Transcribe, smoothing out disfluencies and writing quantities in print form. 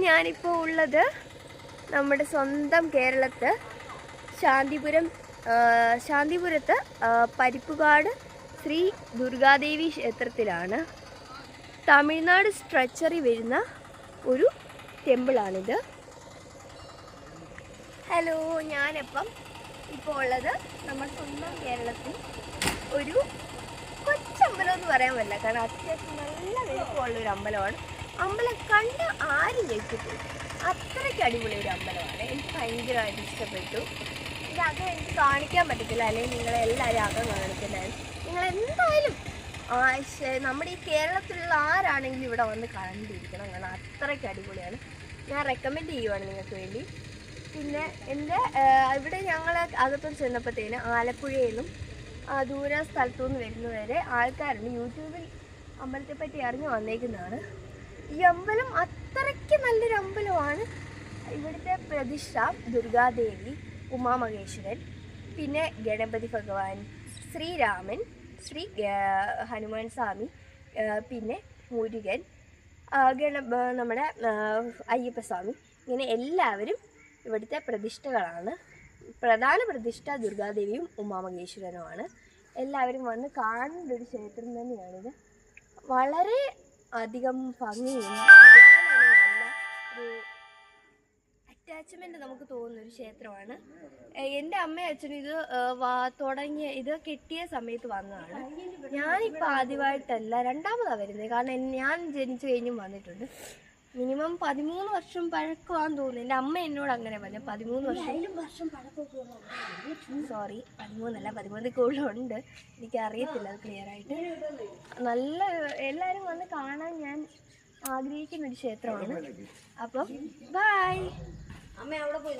ഞാനിപ്പോൾ ഉള്ളത് നമ്മുടെ സ്വന്തം കേരളത്ത് ശാന്തിപുരത്ത് പരിപ്പുകാട് ശ്രീ ദുർഗാദേവി ക്ഷേത്രത്തിലാണ്. തമിഴ്നാട് സ്ട്രെച്ചറിൽ വരുന്ന ഒരു ടെമ്പിളാണിത്. ഹലോ, ഞാനിപ്പം ഇപ്പോൾ ഉള്ളത് നമ്മുടെ സ്വന്തം കേരളത്തിൽ ഒരു കൊച്ചമ്പലം എന്ന് പറയാൻ പറ്റില്ല, കാരണം അത്യാവശ്യം നല്ല വലിപ്പമുള്ളൊരു അമ്പലമാണ്. അമ്പലം കണ്ട് ആരും ജയിച്ചിട്ടില്ല, അത്രയ്ക്ക് അടിപൊളി ഒരു അമ്പലമാണ്. എനിക്ക് ഭയങ്കരമായിട്ട് ഇഷ്ടപ്പെട്ടു. ഇത് അകം എനിക്ക് കാണിക്കാൻ പറ്റത്തില്ല, അല്ലെങ്കിൽ നിങ്ങളെല്ലാവരും അകം കാണിക്കുന്നതായിരുന്നു. നിങ്ങളെന്തായാലും നമ്മുടെ ഈ കേരളത്തിലുള്ള ആരാണെങ്കിലും ഇവിടെ വന്ന് കണ്ടിരിക്കണം, കാരണം അത്രയ്ക്ക് അടിപൊളിയാണ്. ഞാൻ റെക്കമെൻഡ് ചെയ്യുവാണ് നിങ്ങൾക്ക് വേണ്ടി. പിന്നെ എൻ്റെ ഇവിടെ ഞങ്ങൾ അകത്തോട്ട് ചെന്നപ്പോഴത്തേന് ആലപ്പുഴയിൽ നിന്നും ദൂര സ്ഥലത്തു നിന്ന് വരുന്നവരെ ആൾക്കാരുണ്ട്. യൂട്യൂബിൽ അമ്പലത്തെപ്പറ്റി അറിഞ്ഞ് വന്നേക്കുന്നതാണ്. ഈ അമ്പലം അത്രയ്ക്ക് നല്ലൊരു അമ്പലമാണ്. ഇവിടുത്തെ പ്രതിഷ്ഠ ദുർഗാദേവി, ഉമാമഹേശ്വരൻ, പിന്നെ ഗണപതി ഭഗവാൻ, ശ്രീരാമൻ, ഹനുമാൻ സ്വാമി, പിന്നെ മുരുകൻ, നമ്മുടെ അയ്യപ്പസ്വാമി, ഇങ്ങനെ എല്ലാവരും ഇവിടുത്തെ പ്രതിഷ്ഠകളാണ്. പ്രധാന പ്രതിഷ്ഠ ദുർഗാദേവിയും ഉമാമഹേശ്വരനുമാണ്. എല്ലാവരും വന്ന് കാണേണ്ട ഒരു ക്ഷേത്രം തന്നെയാണിത്. വളരെ അധികം ഭംഗിയും അതുപോലെ തന്നെ നല്ല ഒരു അറ്റാച്ച്മെൻറ്റ് നമുക്ക് തോന്നുന്നൊരു ക്ഷേത്രമാണ്. എൻ്റെ അമ്മയും അച്ഛനും ഇത് കെട്ടിയ സമയത്ത് വന്നതാണ്. ഞാനിപ്പോൾ ആദ്യമായിട്ടല്ല, രണ്ടാമതാണ് വരുന്നത്. കാരണം ഞാൻ ജനിച്ചു കഴിഞ്ഞും വന്നിട്ടുണ്ട്. മിനിമം 13 വർഷം പഴക്കമാണെന്ന് തോന്നുന്നു. എൻ്റെ അമ്മ എന്നോട് അങ്ങനെ പറഞ്ഞു, 13 വർഷം സോറി 13 കൂടുതലുണ്ട്. എനിക്കറിയത്തില്ല അത് ക്ലിയറായിട്ട്. നല്ല എല്ലാവരും വന്ന് കാണാൻ ഞാൻ ആഗ്രഹിക്കുന്നൊരു ക്ഷേത്രമാണ്. അപ്പം ബൈ. അമ്മ അവിടെ പോയി